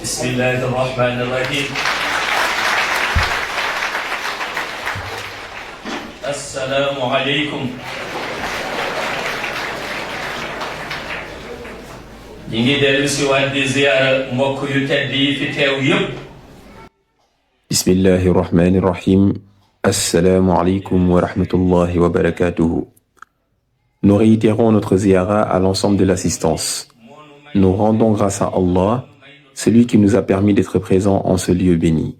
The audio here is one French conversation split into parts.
بسم الله الرحمن الرحيم السلام عليكم ñi ngi dellu si waat di ziyaara mbokk yu tedd yi fi teew yépp. Bismillahi rahmani rahim. Assalamu alaikum wa rahmatullahi wa barakatuhu. Nous réitérons notre ziyara à l'ensemble de l'assistance. Nous rendons grâce à Allah, celui qui nous a permis d'être présents en ce lieu béni.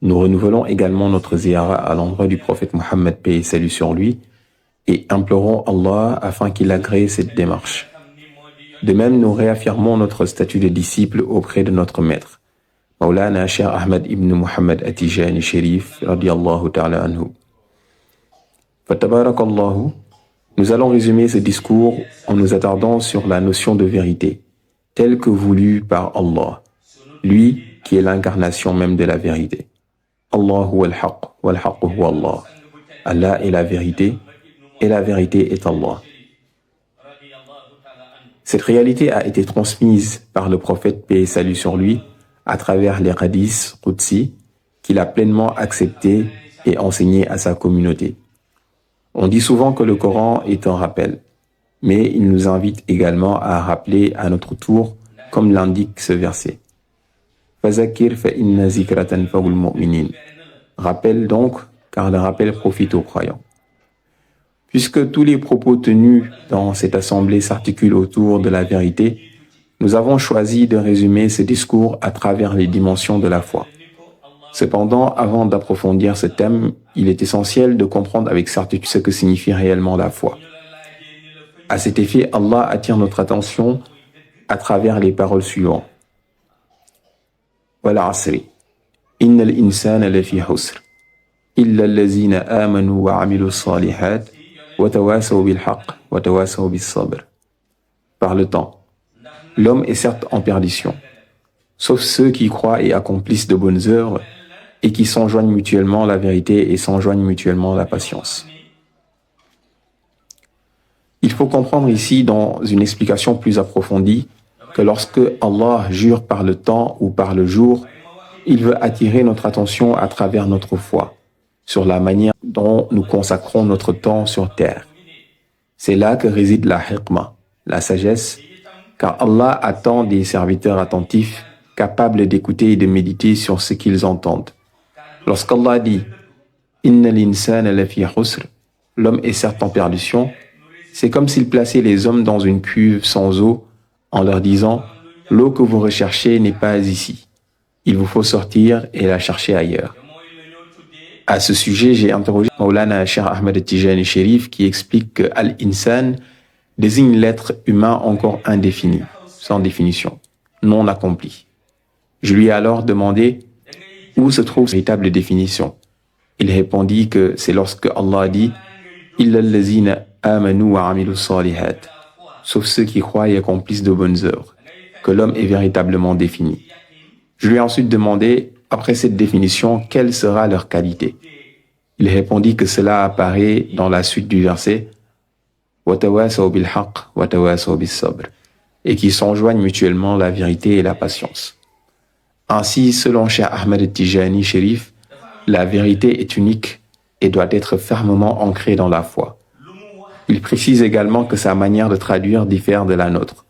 Nous renouvelons également notre ziyara à l'endroit du prophète Mohammed, paix et salut sur lui, et implorons Allah afin qu'il agrée cette démarche. De même, nous réaffirmons notre statut de disciple auprès de notre maître, Maulana Cheikh Ahmed ibn Muhammad At-Tijani Sharif, radiyallahu ta'ala anhu. Fatabarakallahu, nous allons résumer ce discours en nous attardant sur la notion de vérité, telle que voulue par Allah, lui qui est l'incarnation même de la vérité. Allahu al-haq, wal-haq huwa Allah. Allah est la vérité, et la vérité est Allah. Cette réalité a été transmise par le prophète, paix et salut sur lui, à travers les hadiths Qudsi, qu'il a pleinement acceptés et enseignés à sa communauté. On dit souvent que le Coran est un rappel, mais il nous invite également à rappeler à notre tour, comme l'indique ce verset. Fazakir fa inna zikratan fa'ul mu'minin. Rappelle donc, car le rappel profite aux croyants. Puisque tous les propos tenus dans cette assemblée s'articulent autour de la vérité, nous avons choisi de résumer ce discours à travers les dimensions de la foi. Cependant, avant d'approfondir ce thème, il est essentiel de comprendre avec certitude ce que signifie réellement la foi. À cet effet, Allah attire notre attention à travers les paroles suivantes. Wal asri, innal insana lafi husr, illa allazina amanu wa amilu salihat, wa tawasaw bil haqq, wa tawasaw bis sabr. Par le temps, l'homme est certes en perdition, sauf ceux qui croient et accomplissent de bonnes œuvres et qui s'enjoignent mutuellement la vérité et s'enjoignent mutuellement la patience. Il faut comprendre ici, dans une explication plus approfondie, que lorsque Allah jure par le temps ou par le jour, il veut attirer notre attention à travers notre foi, sur la manière dont nous consacrons notre temps sur terre. C'est là que réside la hikmah, la sagesse, car Allah attend des serviteurs attentifs, capables d'écouter et de méditer sur ce qu'ils entendent. Lorsqu'Allah dit « Inna l'insana lafi husr » l'homme est certes en perdition, c'est comme s'il plaçait les hommes dans une cuve sans eau en leur disant « L'eau que vous recherchez n'est pas ici. Il vous faut sortir et la chercher ailleurs. » À ce sujet, j'ai interrogé Maulana Cheikh Ahmed At-Tijani Sharif qui explique que Al-Insan désigne l'être humain encore indéfini, sans définition, non accompli. Je lui ai alors demandé où se trouve cette véritable définition. Il répondit que c'est lorsque Allah dit « Illa allazina amanu wa amilu salihat » sauf ceux qui croient et accomplissent de bonnes œuvres, que l'homme est véritablement défini. Je lui ai ensuite demandé, après cette définition, quelle sera leur qualité. Il répondit que cela apparaît dans la suite du verset وَتَوَاسَوْا بِالْحَقِّ وَتَوَاسَوْا بِالصَّبْرِ et qui s'enjoignent mutuellement la vérité et la patience. Ainsi, selon Cheikh Ahmed At-Tijani Sharif, la vérité est unique et doit être fermement ancrée dans la foi. Il précise également que sa manière de traduire diffère de la nôtre.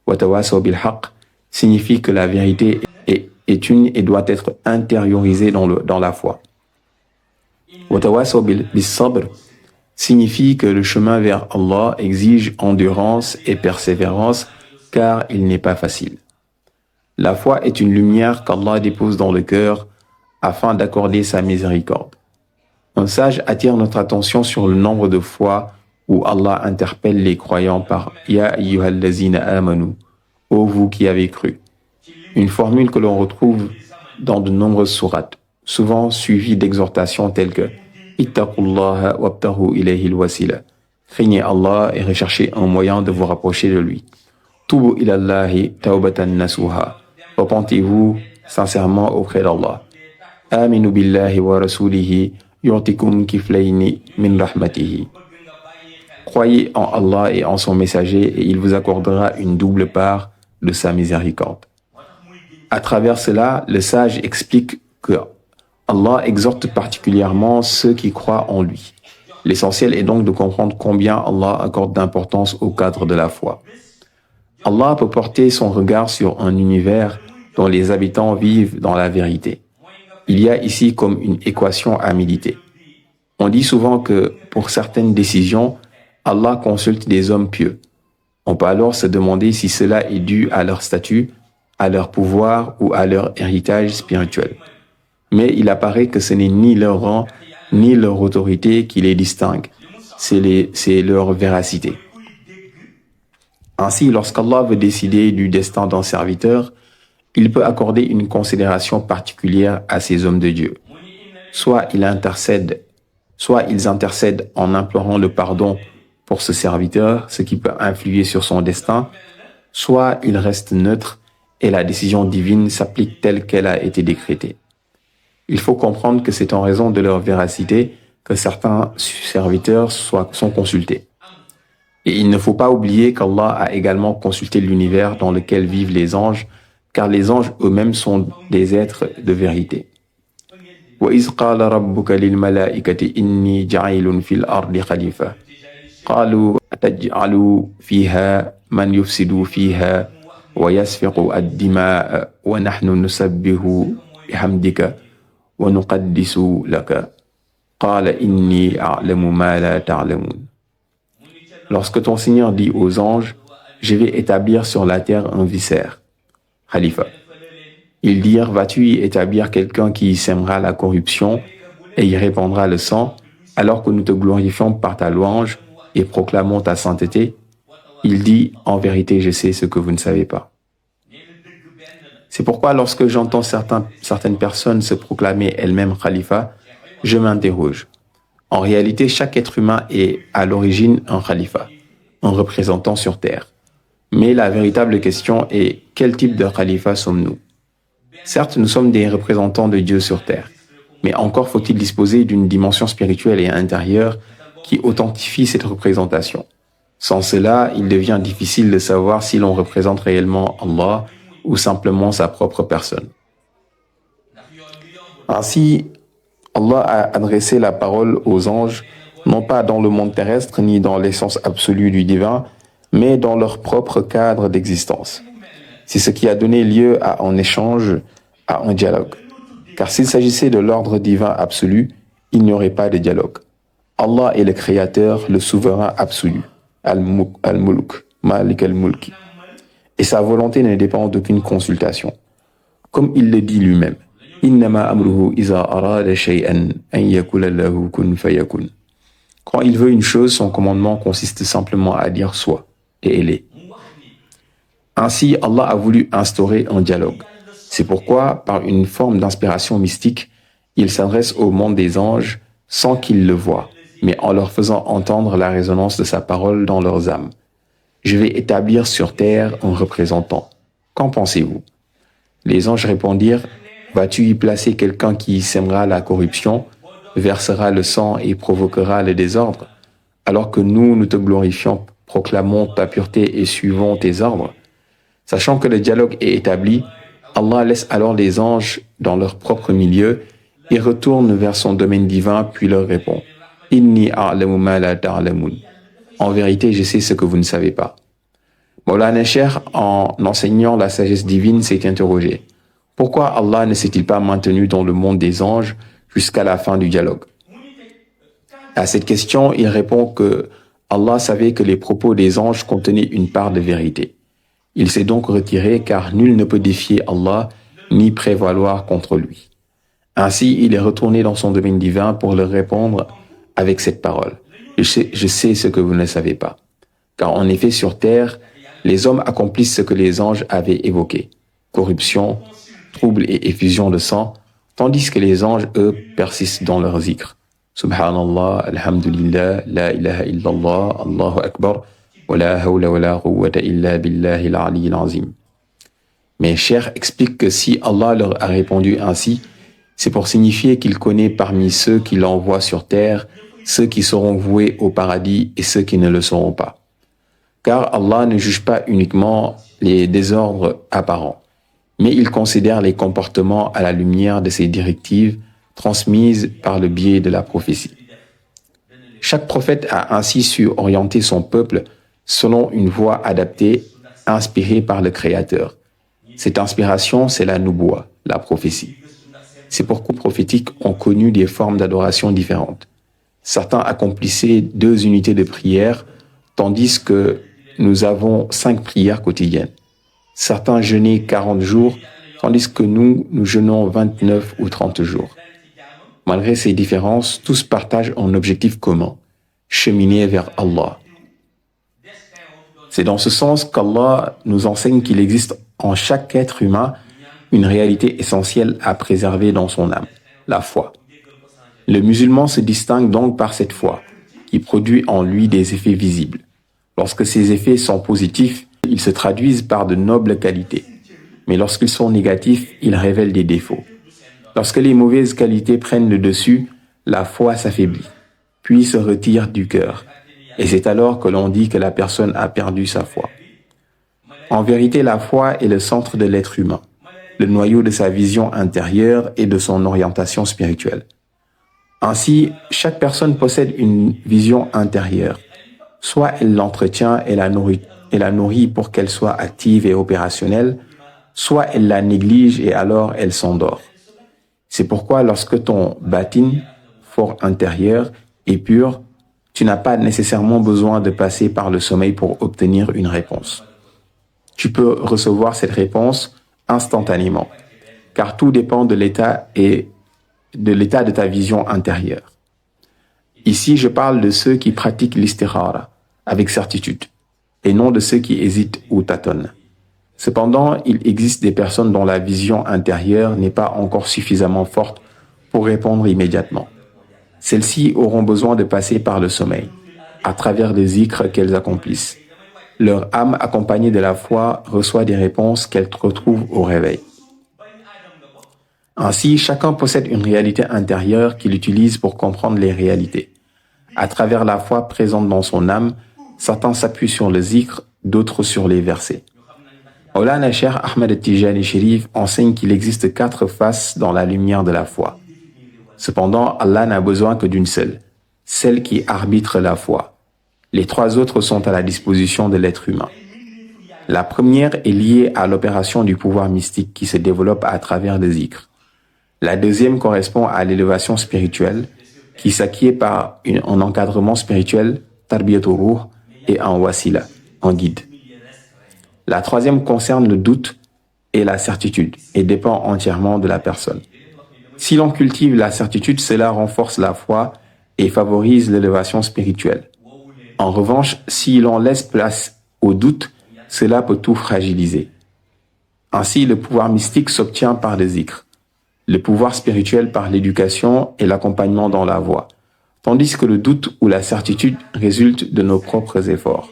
وَتَوَاسَوْا بِالْحَقِّ signifie que la vérité est une et doit être intériorisée dans la foi. وَتَوَاسَوْا بِالصَّبْرِ signifie que le chemin vers Allah exige endurance et persévérance car il n'est pas facile. La foi est une lumière qu'Allah dépose dans le cœur afin d'accorder sa miséricorde. Un sage attire notre attention sur le nombre de fois où Allah interpelle les croyants par « Ya ayyuhallazina amanu » ô vous qui avez cru. Une formule que l'on retrouve dans de nombreuses sourates, souvent suivie d'exhortations telles que « Ittaqullaha wabtahu ilayhi al-wasila » craignez Allah et recherchez un moyen de vous rapprocher de lui. « Tubu ilallahi tawbatan nasuha » repentez-vous sincèrement auprès d'Allah. « Aminu billahi wa rasulihi yu'tikum kiflayni min rahmatihi » Croyez en Allah et en son messager et il vous accordera une double part de sa miséricorde. À travers cela, le sage explique que Allah exhorte particulièrement ceux qui croient en lui. L'essentiel est donc de comprendre combien Allah accorde d'importance au cadre de la foi. Allah peut porter son regard sur un univers dont les habitants vivent dans la vérité. Il y a ici comme une équation à méditer. On dit souvent que pour certaines décisions, Allah consulte des hommes pieux. On peut alors se demander si cela est dû à leur statut, à leur pouvoir ou à leur héritage spirituel. Mais il apparaît que ce n'est ni leur rang, ni leur autorité qui les distingue, c'est leur véracité. Ainsi, lorsqu'Allah veut décider du destin d'un serviteur, il peut accorder une considération particulière à ces hommes de Dieu. Soit ils intercèdent en implorant le pardon pour ce serviteur, ce qui peut influer sur son destin, soit ils restent neutres et la décision divine s'applique telle qu'elle a été décrétée. Il faut comprendre que c'est en raison de leur véracité que certains serviteurs sont consultés. Et il ne faut pas oublier qu'Allah a également consulté l'univers dans lequel vivent les anges, car les anges eux-mêmes sont des êtres de vérité. وَإِذْ قَالَ رَبُّكَ لِلْمَلَائِكَةِ إِنِّي جَعِيلٌ فِي الْأَرْضِ خَلِيفَةً قَالُوا أَتَجْعَلُ فِيهَا مَنْ يُفْسِدُ فِيهَا وَيَسْفِكُ الدِّمَاءَ وَنَحْنُ نُسَبِّحُ بِحَمْدِكَ وَنُقَدِّسُ لَكَ قَالَ إِنِّي أَعْلَمُ مَا لَا تَعْلَمُونَ. Lorsque ton Seigneur dit aux anges, je vais établir sur la terre un vicaire, Khalifa. Ils dirent, vas-tu y établir quelqu'un qui y sèmera la corruption et y répandra le sang, alors que nous te glorifions par ta louange et proclamons ta sainteté? Il dit, en vérité, je sais ce que vous ne savez pas. C'est pourquoi lorsque j'entends certaines personnes se proclamer elles-mêmes Khalifa, je m'interroge. En réalité, chaque être humain est à l'origine un Khalifa, un représentant sur terre. Mais la véritable question est, quel type de Khalifa sommes-nous? Certes, nous sommes des représentants de Dieu sur terre, mais encore faut-il disposer d'une dimension spirituelle et intérieure qui authentifie cette représentation. Sans cela, il devient difficile de savoir si l'on représente réellement Allah ou simplement sa propre personne. Ainsi, Allah a adressé la parole aux anges, non pas dans le monde terrestre ni dans l'essence absolue du divin, mais dans leur propre cadre d'existence. C'est ce qui a donné lieu à un échange, à un dialogue. Car s'il s'agissait de l'ordre divin absolu, il n'y aurait pas de dialogue. Allah est le créateur, le souverain absolu, Al-Mulk, Malik al-Mulki. Et sa volonté ne dépend d'aucune consultation. Comme il le dit lui-même, Innama amruhu iza arada shay'an an yakula lahu kun fayakun. Quand il veut une chose, son commandement consiste simplement à dire soit, et elle est. Ainsi, Allah a voulu instaurer un dialogue. C'est pourquoi, par une forme d'inspiration mystique, il s'adresse au monde des anges sans qu'ils le voient, mais en leur faisant entendre la résonance de sa parole dans leurs âmes. Je vais établir sur terre un représentant. Qu'en pensez-vous? Les anges répondirent, vas-tu y placer quelqu'un qui sèmera la corruption, versera le sang et provoquera le désordre, alors que nous te glorifions, proclamons ta pureté et suivons tes ordres? Sachant que le dialogue est établi, Allah laisse alors les anges dans leur propre milieu et retourne vers son domaine divin puis leur répond « Inni a'lamu ma la ta'lamun » En vérité, je sais ce que vous ne savez pas. Maulana Cheikh, en enseignant la sagesse divine, s'est interrogé. Pourquoi Allah ne s'est-il pas maintenu dans le monde des anges jusqu'à la fin du dialogue? À cette question, il répond que Allah savait que les propos des anges contenaient une part de vérité. Il s'est donc retiré car nul ne peut défier Allah ni prévaloir contre lui. Ainsi, il est retourné dans son domaine divin pour leur répondre avec cette parole. Je sais ce que vous ne savez pas. Car en effet, sur terre, les hommes accomplissent ce que les anges avaient évoqué. Corruption, trouble et effusion de sang, tandis que les anges, eux, persistent dans leur zikr. Subhanallah, alhamdulillah, la ilaha illallah, Allahu akbar. Mais Cheikh explique que si Allah leur a répondu ainsi, c'est pour signifier qu'il connaît parmi ceux qu'il envoie sur terre, ceux qui seront voués au paradis et ceux qui ne le seront pas. Car Allah ne juge pas uniquement les désordres apparents, mais il considère les comportements à la lumière de ces directives transmises par le biais de la prophétie. Chaque prophète a ainsi su orienter son peuple selon une voie adaptée, inspirée par le Créateur. Cette inspiration, c'est la nubuwa, la prophétie. Ces pourquoi prophétiques ont connu des formes d'adoration différentes. Certains accomplissaient 2 unités de prière, tandis que nous avons 5 prières quotidiennes. Certains jeûnaient 40 jours, tandis que nous jeûnons 29 ou 30 jours. Malgré ces différences, tous partagent un objectif commun, cheminer vers Allah. C'est dans ce sens qu'Allah nous enseigne qu'il existe en chaque être humain une réalité essentielle à préserver dans son âme, la foi. Le musulman se distingue donc par cette foi, qui produit en lui des effets visibles. Lorsque ces effets sont positifs, ils se traduisent par de nobles qualités. Mais lorsqu'ils sont négatifs, ils révèlent des défauts. Lorsque les mauvaises qualités prennent le dessus, la foi s'affaiblit, puis se retire du cœur. Et c'est alors que l'on dit que la personne a perdu sa foi. En vérité, la foi est le centre de l'être humain, le noyau de sa vision intérieure et de son orientation spirituelle. Ainsi, chaque personne possède une vision intérieure. Soit elle l'entretient et la nourrit pour qu'elle soit active et opérationnelle, soit elle la néglige et alors elle s'endort. C'est pourquoi lorsque ton batin, fort intérieur, est pur, tu n'as pas nécessairement besoin de passer par le sommeil pour obtenir une réponse. Tu peux recevoir cette réponse instantanément, car tout dépend de l'état de ta vision intérieure. Ici, je parle de ceux qui pratiquent l'istikhara avec certitude, et non de ceux qui hésitent ou tâtonnent. Cependant, il existe des personnes dont la vision intérieure n'est pas encore suffisamment forte pour répondre immédiatement. Celles-ci auront besoin de passer par le sommeil, à travers les zikrs qu'elles accomplissent. Leur âme, accompagnée de la foi, reçoit des réponses qu'elle retrouve au réveil. Ainsi, chacun possède une réalité intérieure qu'il utilise pour comprendre les réalités. À travers la foi présente dans son âme, certains s'appuient sur le zikr, d'autres sur les versets. Maulana Cheikh Ahmed Tijani Chérif enseigne qu'il existe 4 faces dans la lumière de la foi. Cependant, Allah n'a besoin que d'une seule, celle qui arbitre la foi. Les 3 autres sont à la disposition de l'être humain. La première est liée à l'opération du pouvoir mystique qui se développe à travers le zikr. La deuxième correspond à l'élévation spirituelle qui s'acquiert par un encadrement spirituel, tarbiyatul ruh, et un wasila, un guide. La troisième concerne le doute et la certitude et dépend entièrement de la personne. Si l'on cultive la certitude, cela renforce la foi et favorise l'élévation spirituelle. En revanche, si l'on laisse place au doute, cela peut tout fragiliser. Ainsi, le pouvoir mystique s'obtient par le zikr, le pouvoir spirituel par l'éducation et l'accompagnement dans la voie, tandis que le doute ou la certitude résultent de nos propres efforts.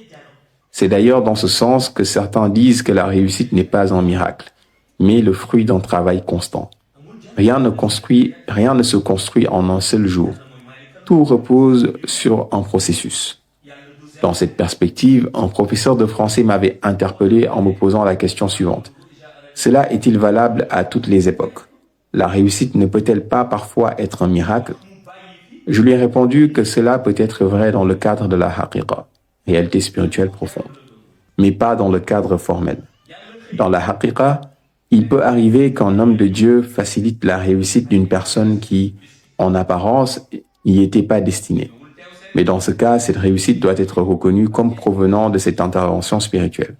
C'est d'ailleurs dans ce sens que certains disent que la réussite n'est pas un miracle, mais le fruit d'un travail constant. Rien ne se construit en un seul jour. Tout repose sur un processus. Dans cette perspective, un professeur de français m'avait interpellé en me posant la question suivante. Cela est-il valable à toutes les époques? La réussite ne peut-elle pas parfois être un miracle? Je lui ai répondu que cela peut être vrai dans le cadre de la haqiqa, réalité spirituelle profonde, mais pas dans le cadre formel. Dans la haqiqa, il peut arriver qu'un homme de Dieu facilite la réussite d'une personne qui, en apparence, n'y était pas destinée. Mais dans ce cas, cette réussite doit être reconnue comme provenant de cette intervention spirituelle.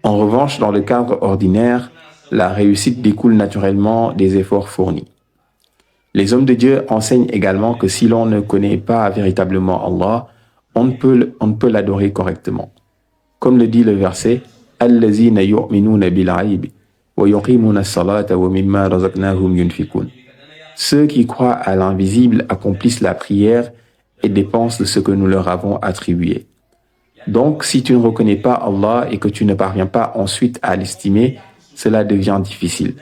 En revanche, dans le cadre ordinaire, la réussite découle naturellement des efforts fournis. Les hommes de Dieu enseignent également que si l'on ne connaît pas véritablement Allah, on ne peut l'adorer correctement. Comme le dit le verset, « Allazina yu'minuna bil-'aib wa yuqimuna as-salata wa mimma razaqnahum yunfikun » Ceux qui croient à l'invisible accomplissent la prière et dépensent de ce que nous leur avons attribué. Donc, si tu ne reconnais pas Allah et que tu ne parviens pas ensuite à l'estimer, cela devient difficile.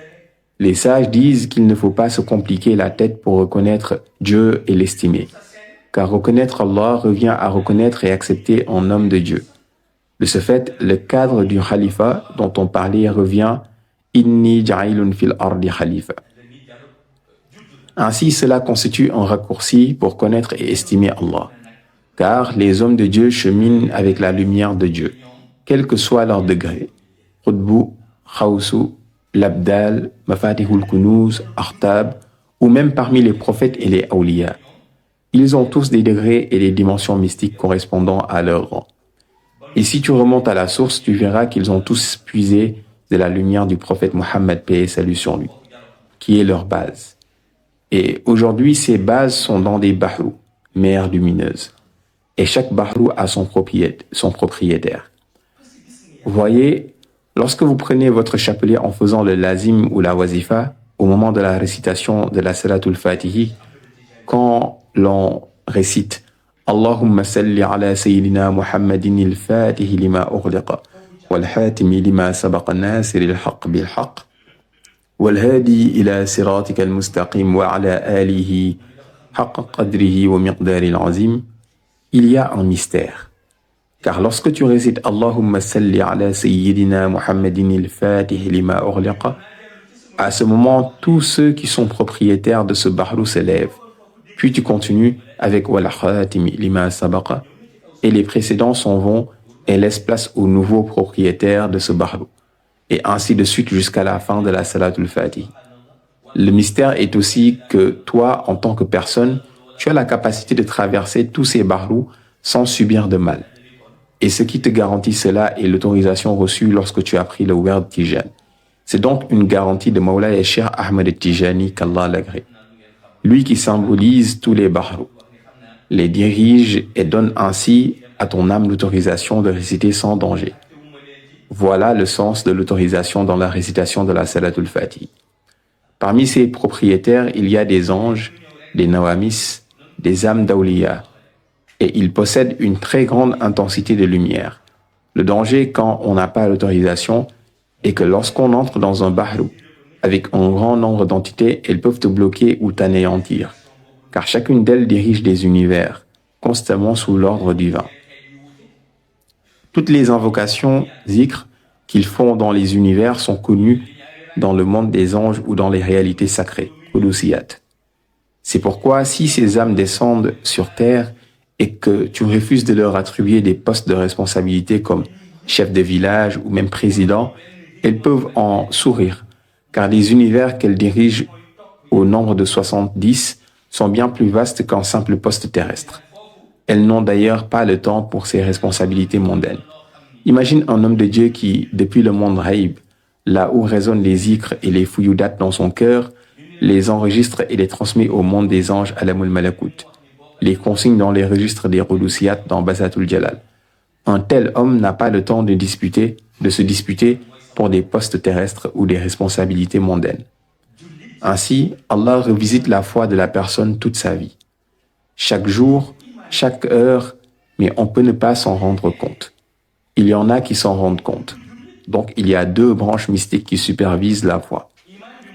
Les sages disent qu'il ne faut pas se compliquer la tête pour reconnaître Dieu et l'estimer, car reconnaître Allah revient à reconnaître et accepter un homme de Dieu. De ce fait, le cadre du khalifa dont on parlait revient Inni ja'ilun fil ardi khalifa. Ainsi, cela constitue un raccourci pour connaître et estimer Allah. Car les hommes de Dieu cheminent avec la lumière de Dieu, quel que soit leur degré. Qutbu, Khawsu, Labdal, Mafatihul Kunuz, Artab, ou même parmi les prophètes et les awliya. Ils ont tous des degrés et des dimensions mystiques correspondant à leur rang. Et si tu remontes à la source, tu verras qu'ils ont tous puisé de la lumière du prophète Mohammed, paix et salut sur lui, qui est leur base. Et aujourd'hui, ces bases sont dans des bahrou, mers lumineuses. Et chaque bahrou a son propriétaire. Voyez, lorsque vous prenez votre chapelet en faisant le lazim ou la wazifa, au moment de la récitation de la salatul fatihi, quand l'on récite Allahumma salli ala sayyidina Muhammadin al-fatihi lima ughliqa wal hatimi lima sabaqa nasir al-haq bil haq wal hadi ila siratika al-mustaqim wa ala alihi haqqa qadrihi wa miqdari al-azim, il y a un mystère. Car lorsque tu récites Allahumma salli ala sayyidina Muhammadin al-fatihi lima ughliqa, à ce moment, tous ceux qui sont propriétaires de ce bahrou s'élèvent. Puis tu continues avec Wal Khatimi lima sabaqa et les précédents s'en vont et laissent place aux nouveaux propriétaires de ce bahrou. Et ainsi de suite jusqu'à la fin de la salatul fatih. Le mystère est aussi que toi, en tant que personne, tu as la capacité de traverser tous ces bahrous sans subir de mal. Et ce qui te garantit cela est l'autorisation reçue lorsque tu as pris le werd Tijan. C'est donc une garantie de Mawlaya Cheikh Ahmed Tijani, qu'Allah l'agrée. Lui qui symbolise tous les bahrous, les dirige et donne ainsi à ton âme l'autorisation de réciter sans danger. Voilà le sens de l'autorisation dans la récitation de la Salatul Fatih. Parmi ses propriétaires, il y a des anges, des nawamis, des âmes d'awliya, et ils possèdent une très grande intensité de lumière. Le danger quand on n'a pas l'autorisation est que lorsqu'on entre dans un bahrou, avec un grand nombre d'entités, elles peuvent te bloquer ou t'anéantir, car chacune d'elles dirige des univers, constamment sous l'ordre divin. Toutes les invocations, zikr, qu'ils font dans les univers sont connues dans le monde des anges ou dans les réalités sacrées, qudusiyat. C'est pourquoi si ces âmes descendent sur terre et que tu refuses de leur attribuer des postes de responsabilité comme chef de village ou même président, elles peuvent en sourire, car les univers qu'elles dirigent au nombre de 70 sont bien plus vastes qu'un simple poste terrestre. Elles n'ont d'ailleurs pas le temps pour ces responsabilités mondaines. Imagine un homme de Dieu qui, depuis le monde Raïb, là où résonnent les zikrs et les fuyudat dans son cœur, les enregistre et les transmet au monde des anges Alamul Malakut, les consigne dans les registres des Rudusiyat dans Basatul Jalal. Un tel homme n'a pas le temps de se disputer pour des postes terrestres ou des responsabilités mondaines. Ainsi, Allah revisite la foi de la personne toute sa vie. Chaque jour, chaque heure, mais on peut ne pas s'en rendre compte. Il y en a qui s'en rendent compte. Donc, il y a deux branches mystiques qui supervisent la foi.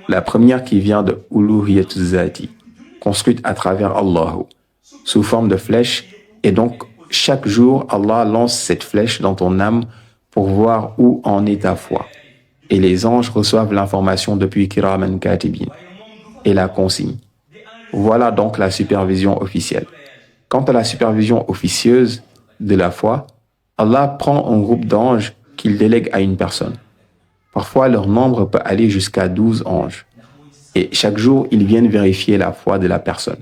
La première qui vient de Uluhiyatul Zati, construite à travers Allah, sous forme de flèche, et donc chaque jour, Allah lance cette flèche dans ton âme pour voir où en est ta foi. Et les anges reçoivent l'information depuis Kiraman Katibin et la consigne. Voilà donc la supervision officielle. Quant à la supervision officieuse de la foi, Allah prend un groupe d'anges qu'il délègue à une personne. Parfois, leur nombre peut aller jusqu'à 12 anges. Et chaque jour, ils viennent vérifier la foi de la personne.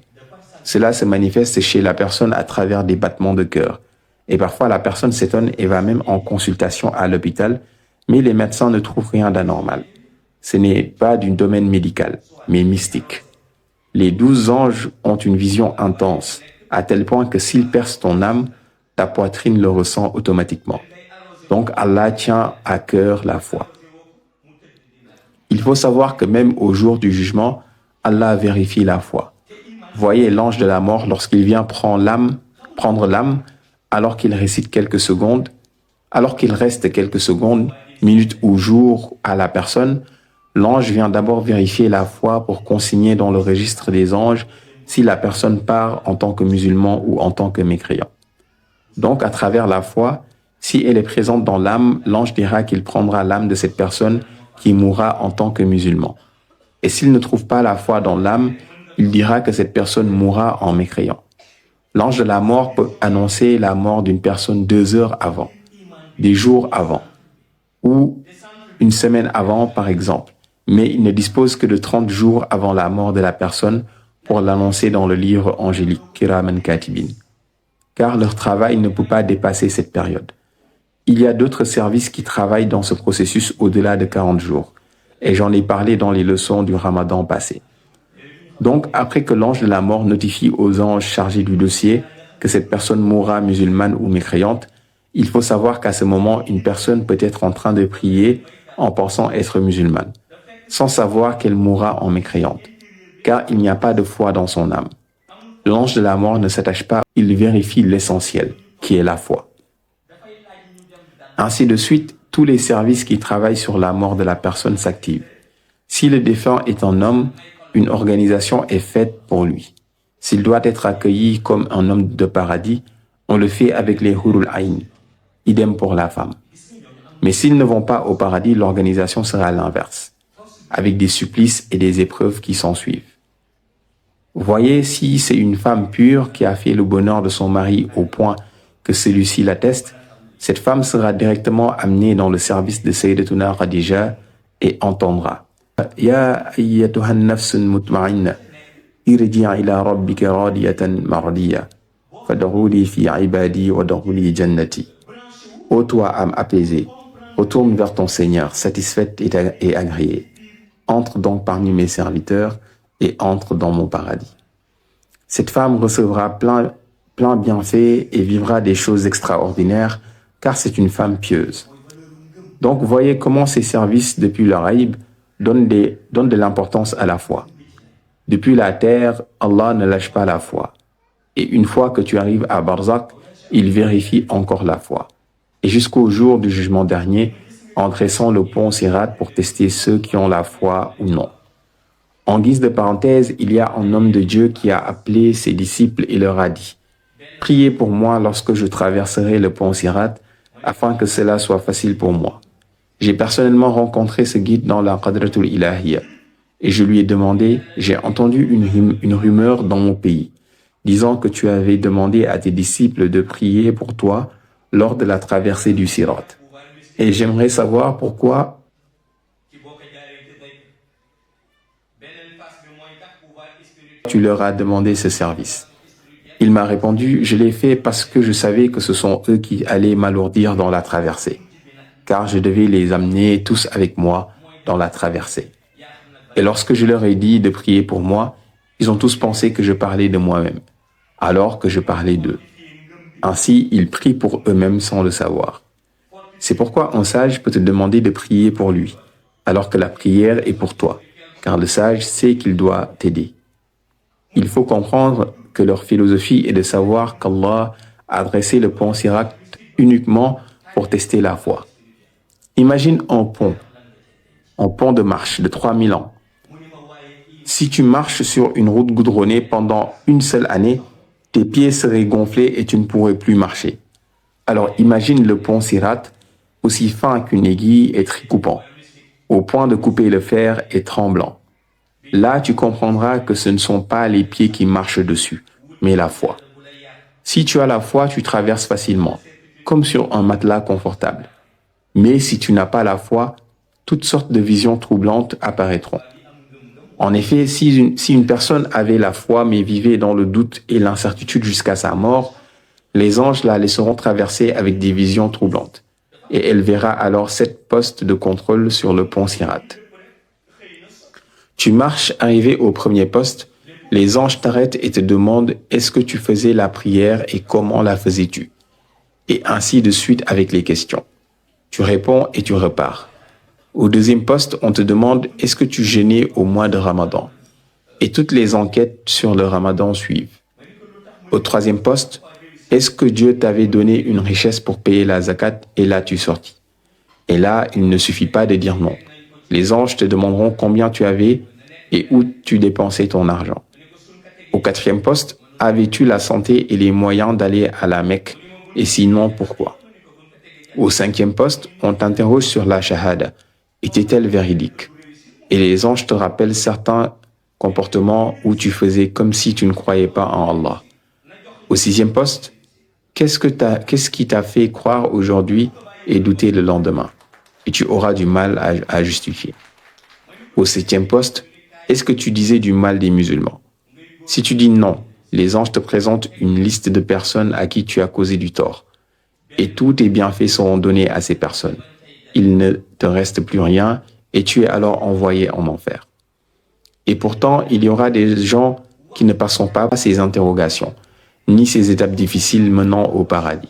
Cela se manifeste chez la personne à travers des battements de cœur. Et parfois, la personne s'étonne et va même en consultation à l'hôpital, mais les médecins ne trouvent rien d'anormal. Ce n'est pas du domaine médical, mais mystique. Les 12 anges ont une vision intense, à tel point que s'ils percent ton âme, ta poitrine le ressent automatiquement. Donc Allah tient à cœur la foi. Il faut savoir que même au jour du jugement, Allah vérifie la foi. Voyez l'ange de la mort lorsqu'il vient prendre l'âme, alors qu'il reste quelques secondes, minutes ou jours à la personne, l'ange vient d'abord vérifier la foi pour consigner dans le registre des anges si la personne part en tant que musulman ou en tant que mécréant. Donc, à travers la foi, si elle est présente dans l'âme, l'ange dira qu'il prendra l'âme de cette personne qui mourra en tant que musulman. Et s'il ne trouve pas la foi dans l'âme, il dira que cette personne mourra en mécréant. L'ange de la mort peut annoncer la mort d'une personne 2 heures avant, des jours avant, ou une semaine avant par exemple, mais il ne dispose que de 30 jours avant la mort de la personne pour l'annoncer dans le livre angélique Kiraman Katibin, car leur travail ne peut pas dépasser cette période. Il y a d'autres services qui travaillent dans ce processus au-delà de 40 jours, et j'en ai parlé dans les leçons du Ramadan passé. Donc, après que l'ange de la mort notifie aux anges chargés du dossier que cette personne mourra musulmane ou mécréante, il faut savoir qu'à ce moment, une personne peut être en train de prier en pensant être musulmane, sans savoir qu'elle mourra en mécréante, car il n'y a pas de foi dans son âme. L'ange de la mort ne s'attache pas, il vérifie l'essentiel, qui est la foi. Ainsi de suite, tous les services qui travaillent sur la mort de la personne s'activent. Si le défunt est un homme, une organisation est faite pour lui. S'il doit être accueilli comme un homme de paradis, on le fait avec les Hurul Ayn. Idem pour la femme. Mais s'ils ne vont pas au paradis, l'organisation sera à l'inverse, avec des supplices et des épreuves qui s'ensuivent. Voyez, si c'est une femme pure qui a fait le bonheur de son mari au point que celui-ci l'atteste, cette femme sera directement amenée dans le service de Sayyidatuna Khadija et entendra. Ya ayyatuhan nafsun mutma'inna, irji'a ila rabbika radiyatan mardiya, fadkhuli fi ibadi wadkhuli jannati. Ô toi, âme apaisée, retourne vers ton Seigneur, satisfaite et agréée. Entre donc parmi mes serviteurs et entre dans mon paradis. Cette femme recevra plein bienfaits et vivra des choses extraordinaires, car c'est une femme pieuse. Donc voyez comment ces services depuis leur aïb donnent de l'importance à la foi. Depuis la terre, Allah ne lâche pas la foi. Et une fois que tu arrives à Barzakh, il vérifie encore la foi. Et jusqu'au jour du jugement dernier, en dressant le pont Sirat pour tester ceux qui ont la foi ou non. En guise de parenthèse, il y a un homme de Dieu qui a appelé ses disciples et leur a dit « Priez pour moi lorsque je traverserai le pont Sirat, afin que cela soit facile pour moi. » J'ai personnellement rencontré ce guide dans la Qadratul Ilahiyya et je lui ai demandé « J'ai entendu une rumeur dans mon pays, disant que tu avais demandé à tes disciples de prier pour toi lors de la traversée du Sirat. Et j'aimerais savoir pourquoi tu leur as demandé ce service. » Il m'a répondu « Je l'ai fait parce que je savais que ce sont eux qui allaient m'alourdir dans la traversée, car je devais les amener tous avec moi dans la traversée. Et lorsque je leur ai dit de prier pour moi, ils ont tous pensé que je parlais de moi-même, alors que je parlais d'eux. Ainsi, ils prient pour eux-mêmes sans le savoir. C'est pourquoi un sage peut te demander de prier pour lui, alors que la prière est pour toi, car le sage sait qu'il doit t'aider. Il faut comprendre que leur philosophie est de savoir qu'Allah a dressé le pont Sirat uniquement pour tester la foi. Imagine un pont de marche de 3000 ans. Si tu marches sur une route goudronnée pendant une seule année, tes pieds seraient gonflés et tu ne pourrais plus marcher. Alors imagine le pont Sirat, aussi fin qu'une aiguille et très coupant, au point de couper le fer et tremblant. Là, tu comprendras que ce ne sont pas les pieds qui marchent dessus, mais la foi. Si tu as la foi, tu traverses facilement, comme sur un matelas confortable. Mais si tu n'as pas la foi, toutes sortes de visions troublantes apparaîtront. En effet, si une personne avait la foi mais vivait dans le doute et l'incertitude jusqu'à sa mort, les anges la laisseront traverser avec des visions troublantes. Et elle verra alors 7 postes de contrôle sur le pont Sirat. Tu marches, arrivé au premier poste, les anges t'arrêtent et te demandent « Est-ce que tu faisais la prière et comment la faisais-tu » Et ainsi de suite avec les questions. Tu réponds et tu repars. Au deuxième poste, on te demande « Est-ce que tu jeûnais au mois de Ramadan ?» Et toutes les enquêtes sur le Ramadan suivent. Au troisième poste, « Est-ce que Dieu t'avait donné une richesse pour payer la zakat ?» Et là, tu sortis. Et là, il ne suffit pas de dire non. Les anges te demanderont combien tu avais et où tu dépensais ton argent. Au quatrième poste, avais-tu la santé et les moyens d'aller à la Mecque? Et sinon, pourquoi? Au cinquième poste, on t'interroge sur la shahada. était-elle véridique? Et les anges te rappellent certains comportements où tu faisais comme si tu ne croyais pas en Allah. Au 6e poste, qu'est-ce qui t'a fait croire aujourd'hui et douter le lendemain? Et tu auras du mal à justifier. Au 7e poste, est-ce que tu disais du mal des musulmans? Si tu dis non, les anges te présentent une liste de personnes à qui tu as causé du tort. Et tous tes bienfaits seront donnés à ces personnes. Il ne te reste plus rien et tu es alors envoyé en enfer. Et pourtant, il y aura des gens qui ne passeront pas ces interrogations, ni ces étapes difficiles menant au paradis.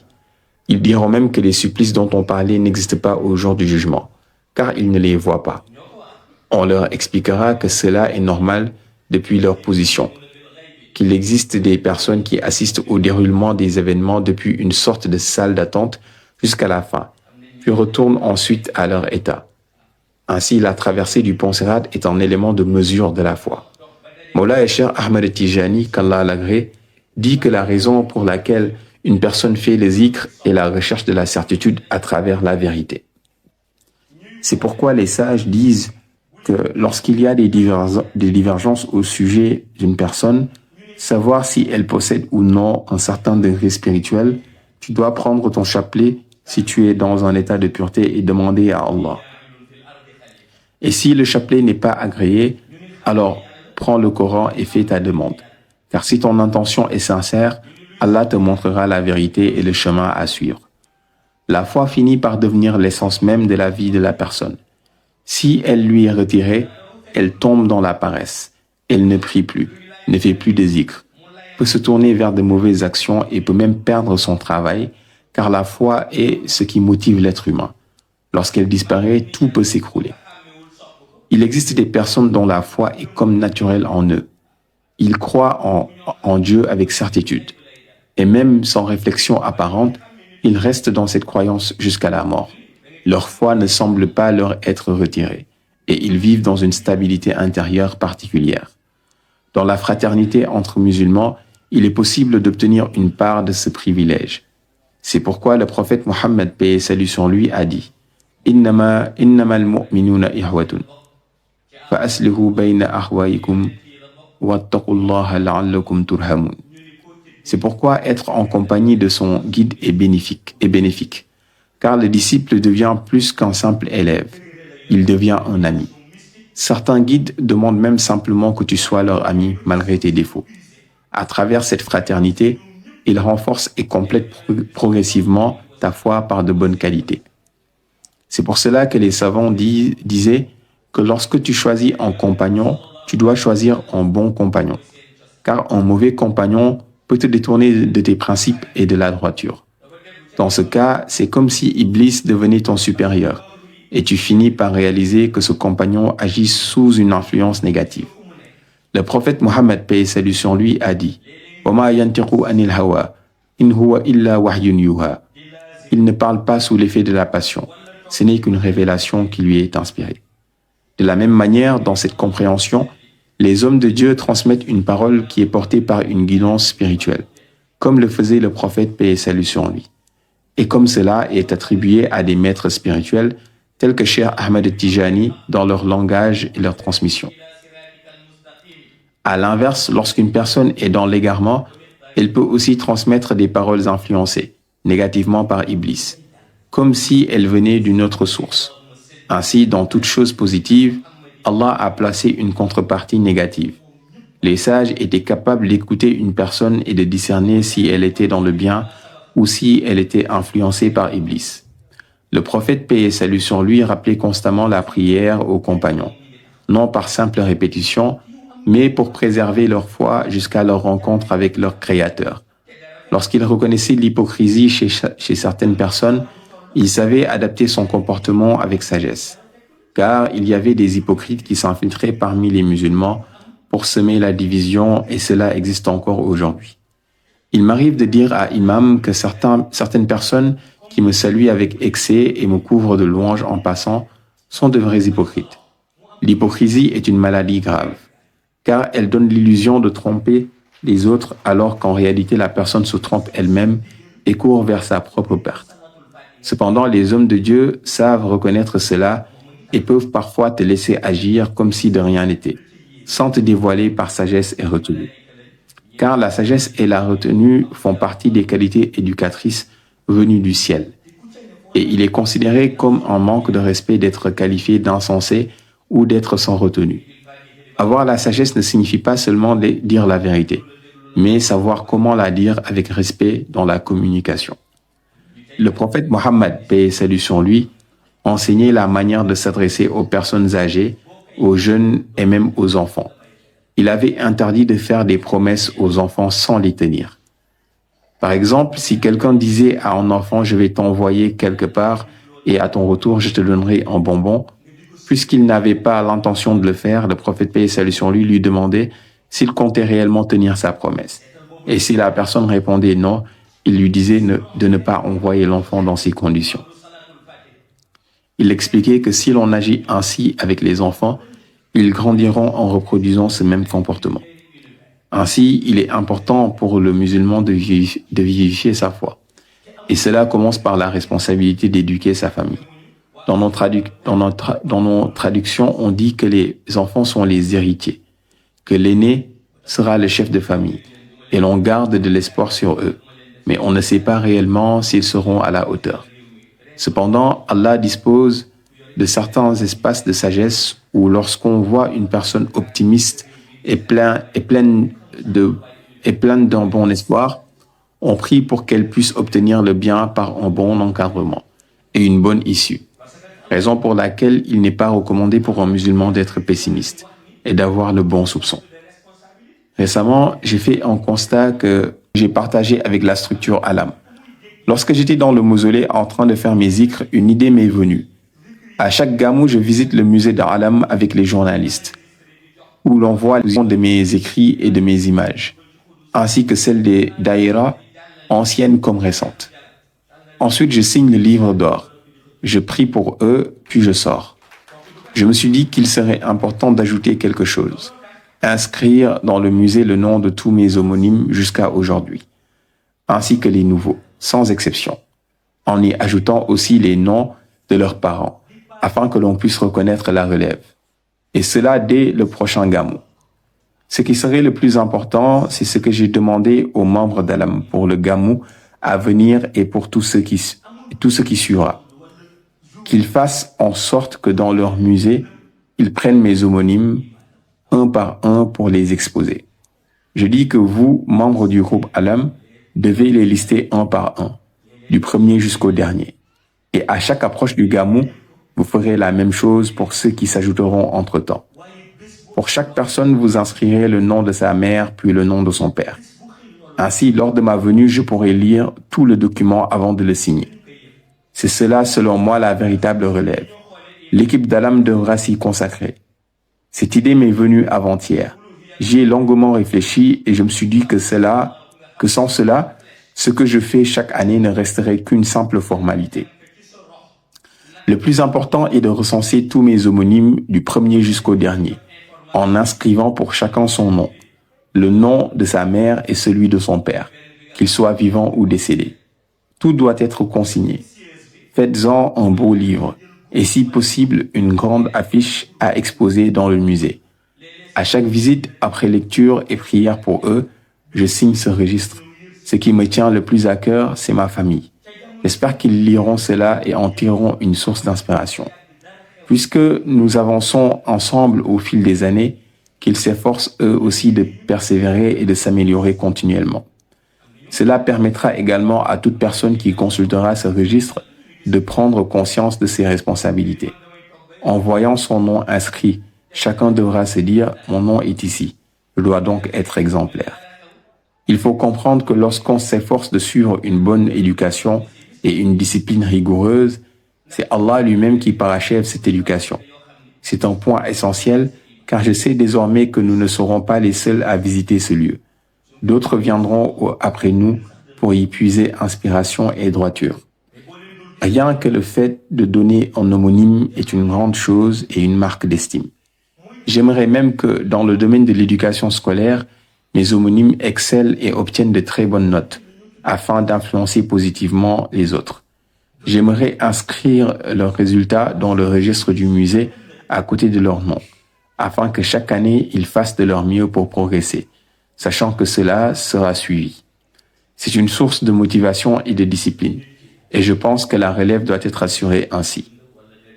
Ils diront même que les supplices dont on parlait n'existent pas au jour du jugement, car ils ne les voient pas. On leur expliquera que cela est normal depuis leur position, qu'il existe des personnes qui assistent au déroulement des événements depuis une sorte de salle d'attente jusqu'à la fin, puis retournent ensuite à leur état. Ainsi, la traversée du pont Sirat est un élément de mesure de la foi. Mola Cheikh Ahmed Tijani, qu'Allah l'agrée, dit que la raison pour laquelle une personne fait le zikr est la recherche de la certitude à travers la vérité. C'est pourquoi les sages disent que lorsqu'il y a des divergences au sujet d'une personne, savoir si elle possède ou non un certain degré spirituel, tu dois prendre ton chapelet si tu es dans un état de pureté et demander à Allah. Et si le chapelet n'est pas agréé, alors prends le Coran et fais ta demande. Car si ton intention est sincère, Allah te montrera la vérité et le chemin à suivre. La foi finit par devenir l'essence même de la vie de la personne. Si elle lui est retirée, elle tombe dans la paresse. Elle ne prie plus, ne fait plus de zikr, peut se tourner vers de mauvaises actions et peut même perdre son travail, car la foi est ce qui motive l'être humain. Lorsqu'elle disparaît, tout peut s'écrouler. Il existe des personnes dont la foi est comme naturelle en eux. Ils croient en Dieu avec certitude. Et même sans réflexion apparente, ils restent dans cette croyance jusqu'à la mort. Leur foi ne semble pas leur être retirée, et ils vivent dans une stabilité intérieure particulière. Dans la fraternité entre musulmans, il est possible d'obtenir une part de ce privilège. C'est pourquoi le prophète Mohammed, paix et salut sur lui, a dit « Innama al-mu'minuna ihwatun, fa aslihu bayna ahwaikum, wattaqullaha la'allakum turhamun » C'est pourquoi être en compagnie de son guide est bénéfique, car le disciple devient plus qu'un simple élève, il devient un ami. Certains guides demandent même simplement que tu sois leur ami malgré tes défauts. À travers cette fraternité, ils renforcent et complètent progressivement ta foi par de bonnes qualités. C'est pour cela que les savants disaient que lorsque tu choisis un compagnon, tu dois choisir un bon compagnon, car un mauvais compagnon peut te détourner de tes principes et de la droiture. Dans ce cas, c'est comme si Iblis devenait ton supérieur, et tu finis par réaliser que ce compagnon agit sous une influence négative. Le prophète Mohammed, paix et salut sur lui, a dit « Wama yantiqu anil hawa, in huwa illa wahyun yuha » Il ne parle pas sous l'effet de la passion, ce n'est qu'une révélation qui lui est inspirée. De la même manière, dans cette compréhension, les hommes de Dieu transmettent une parole qui est portée par une guidance spirituelle, comme le faisait le prophète, paix et salut sur lui. Et comme cela est attribué à des maîtres spirituels, tels que Cheikh Ahmed Tijani, dans leur langage et leur transmission. À l'inverse, lorsqu'une personne est dans l'égarement, elle peut aussi transmettre des paroles influencées, négativement par Iblis, comme si elles venaient d'une autre source. Ainsi, dans toute chose positive, Allah a placé une contrepartie négative. Les sages étaient capables d'écouter une personne et de discerner si elle était dans le bien ou si elle était influencée par Iblis. Le prophète, paix et salut sur lui, rappelait constamment la prière aux compagnons, non par simple répétition, mais pour préserver leur foi jusqu'à leur rencontre avec leur Créateur. Lorsqu'il reconnaissait l'hypocrisie chez certaines personnes, il savait adapter son comportement avec sagesse. Car il y avait des hypocrites qui s'infiltraient parmi les musulmans pour semer la division et cela existe encore aujourd'hui. Il m'arrive de dire à Imam que certaines personnes qui me saluent avec excès et me couvrent de louanges en passant sont de vrais hypocrites. L'hypocrisie est une maladie grave, car elle donne l'illusion de tromper les autres alors qu'en réalité la personne se trompe elle-même et court vers sa propre perte. Cependant, les hommes de Dieu savent reconnaître cela et peuvent parfois te laisser agir comme si de rien n'était, sans te dévoiler par sagesse et retenue. Car la sagesse et la retenue font partie des qualités éducatrices venues du ciel. Et il est considéré comme un manque de respect d'être qualifié d'insensé ou d'être sans retenue. Avoir la sagesse ne signifie pas seulement dire la vérité, mais savoir comment la dire avec respect dans la communication. Le prophète Mohammed, paix et salut sur lui, enseignait la manière de s'adresser aux personnes âgées, aux jeunes et même aux enfants. Il avait interdit de faire des promesses aux enfants sans les tenir. Par exemple, si quelqu'un disait à un enfant « je vais t'envoyer quelque part et à ton retour je te donnerai un bonbon », puisqu'il n'avait pas l'intention de le faire, le prophète paix et salut sur lui demandait s'il comptait réellement tenir sa promesse. Et si la personne répondait non, il lui disait de ne pas envoyer l'enfant dans ces conditions. Il expliquait que si l'on agit ainsi avec les enfants, ils grandiront en reproduisant ce même comportement. Ainsi, il est important pour le musulman de vivifier sa foi. Et cela commence par la responsabilité d'éduquer sa famille. Dans nos traductions, on dit que les enfants sont les héritiers, que l'aîné sera le chef de famille, et l'on garde de l'espoir sur eux, mais on ne sait pas réellement s'ils seront à la hauteur. Cependant, Allah dispose de certains espaces de sagesse où lorsqu'on voit une personne optimiste et pleine d'un bon espoir, on prie pour qu'elle puisse obtenir le bien par un bon encadrement et une bonne issue. Raison pour laquelle il n'est pas recommandé pour un musulman d'être pessimiste et d'avoir le bon soupçon. Récemment, j'ai fait un constat que j'ai partagé avec la structure Alam. Lorsque j'étais dans le mausolée en train de faire mes zikrs, une idée m'est venue. À chaque gamou, je visite le musée d'Alam avec les journalistes, où l'on voit les de mes écrits et de mes images, ainsi que celles des daïras, anciennes comme récentes. Ensuite, je signe le livre d'or. Je prie pour eux, puis je sors. Je me suis dit qu'il serait important d'ajouter quelque chose. Inscrire dans le musée le nom de tous mes homonymes jusqu'à aujourd'hui, ainsi que les nouveaux, sans exception, en y ajoutant aussi les noms de leurs parents, afin que l'on puisse reconnaître la relève. Et cela dès le prochain gamou. Ce qui serait le plus important, c'est ce que j'ai demandé aux membres d'Alam pour le gamou à venir et pour tout ce qui suivra. Qu'ils fassent en sorte que dans leur musée, ils prennent mes homonymes un par un pour les exposer. Je dis que vous, membres du groupe Alam, devez les lister un par un, du premier jusqu'au dernier. Et à chaque approche du gamou, vous ferez la même chose pour ceux qui s'ajouteront entre-temps. Pour chaque personne, vous inscrirez le nom de sa mère, puis le nom de son père. Ainsi, lors de ma venue, je pourrai lire tout le document avant de le signer. C'est cela, selon moi, la véritable relève. L'équipe d'Alam devra s'y consacrer. Cette idée m'est venue avant-hier. J'y ai longuement réfléchi et je me suis dit que sans cela, ce que je fais chaque année ne resterait qu'une simple formalité. Le plus important est de recenser tous mes homonymes du premier jusqu'au dernier, en inscrivant pour chacun son nom, le nom de sa mère et celui de son père, qu'il soit vivant ou décédé. Tout doit être consigné. Faites-en un beau livre, et si possible, une grande affiche à exposer dans le musée. À chaque visite, après lecture et prière pour eux, je signe ce registre. Ce qui me tient le plus à cœur, c'est ma famille. J'espère qu'ils liront cela et en tireront une source d'inspiration. Puisque nous avançons ensemble au fil des années, qu'ils s'efforcent eux aussi de persévérer et de s'améliorer continuellement. Cela permettra également à toute personne qui consultera ce registre de prendre conscience de ses responsabilités. En voyant son nom inscrit, chacun devra se dire « mon nom est ici, je dois donc être exemplaire ». Il faut comprendre que lorsqu'on s'efforce de suivre une bonne éducation et une discipline rigoureuse, c'est Allah lui-même qui parachève cette éducation. C'est un point essentiel car je sais désormais que nous ne serons pas les seuls à visiter ce lieu. D'autres viendront après nous pour y puiser inspiration et droiture. Rien que le fait de donner un homonyme est une grande chose et une marque d'estime. J'aimerais même que dans le domaine de l'éducation scolaire, mes homonymes excellent et obtiennent de très bonnes notes, afin d'influencer positivement les autres. J'aimerais inscrire leurs résultats dans le registre du musée à côté de leur nom, afin que chaque année, ils fassent de leur mieux pour progresser, sachant que cela sera suivi. C'est une source de motivation et de discipline, et je pense que la relève doit être assurée ainsi.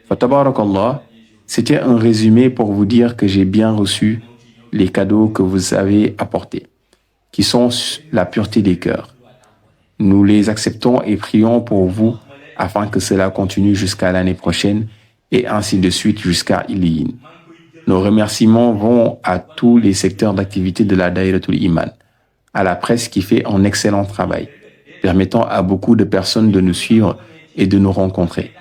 Fatabarakallah, c'était un résumé pour vous dire que j'ai bien reçu les cadeaux que vous avez apportés, qui sont la pureté des cœurs. Nous les acceptons et prions pour vous afin que cela continue jusqu'à l'année prochaine et ainsi de suite jusqu'à Iliyin. Nos remerciements vont à tous les secteurs d'activité de la Daïratul Iman, à la presse qui fait un excellent travail, permettant à beaucoup de personnes de nous suivre et de nous rencontrer,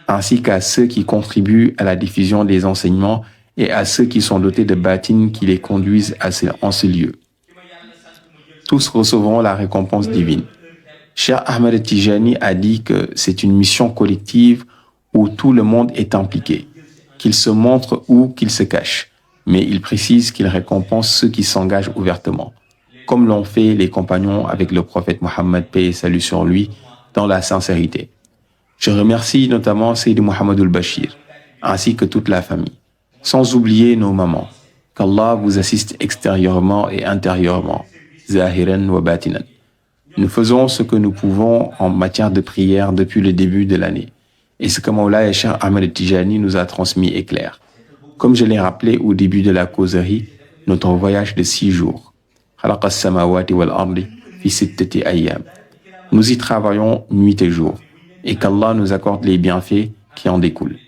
ainsi qu'à ceux qui contribuent à la diffusion des enseignements et à ceux qui sont dotés de bâtines qui les conduisent en ce lieu. Tous recevront la récompense divine. Cheikh Ahmed Tijani a dit que c'est une mission collective où tout le monde est impliqué, qu'il se montre ou qu'il se cache, mais il précise qu'il récompense ceux qui s'engagent ouvertement, comme l'ont fait les compagnons avec le prophète Mohammed, paix et salut sur lui, dans la sincérité. Je remercie notamment Sayyid Mohamedul Bachir, ainsi que toute la famille, sans oublier nos mamans. Qu'Allah vous assiste extérieurement et intérieurement, zahiran wa batinan. Nous faisons ce que nous pouvons en matière de prière depuis le début de l'année. Et ce que Mawlaya Cheikh Ahmed Tijani nous a transmis est clair. Comme je l'ai rappelé au début de la causerie, notre voyage de 6 jours. Khalaqa as-samawati wal ardi fi sittati ayyam. Nous y travaillons nuit et jour. Et qu'Allah nous accorde les bienfaits qui en découlent.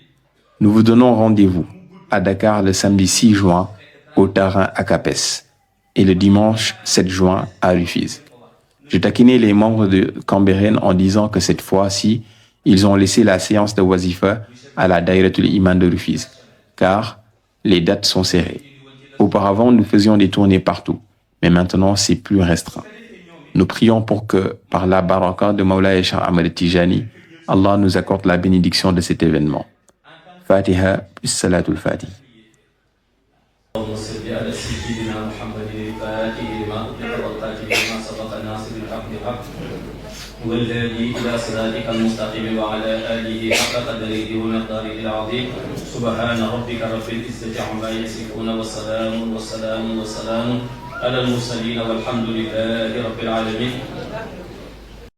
Nous vous donnons rendez-vous à Dakar le samedi 6 juin au terrain à Capes et le dimanche 7 juin à Rufisque. Je taquinais les membres de Cambérène en disant que cette fois-ci, ils ont laissé la séance de Wazifa à la Daïratul Iman de Rufisque, car les dates sont serrées. Auparavant, nous faisions des tournées partout, mais maintenant c'est plus restreint. Nous prions pour que, par la baraka de Mawlaya Cheikh Ahmed Tijani, Allah nous accorde la bénédiction de cet événement. Fatiha plus Salatul Fatih. اللهم صل على سيدنا محمد الفاتح لما أغلق والخاتم لما سبق الناصر بالحق بالحق والهادي إلى صراطك المستقيم وعلى آله حق قدره ومقداره العظيم سبحان ربك رب العزة عما يصفون والسلام على المرسلين والحمد لله رب العالمين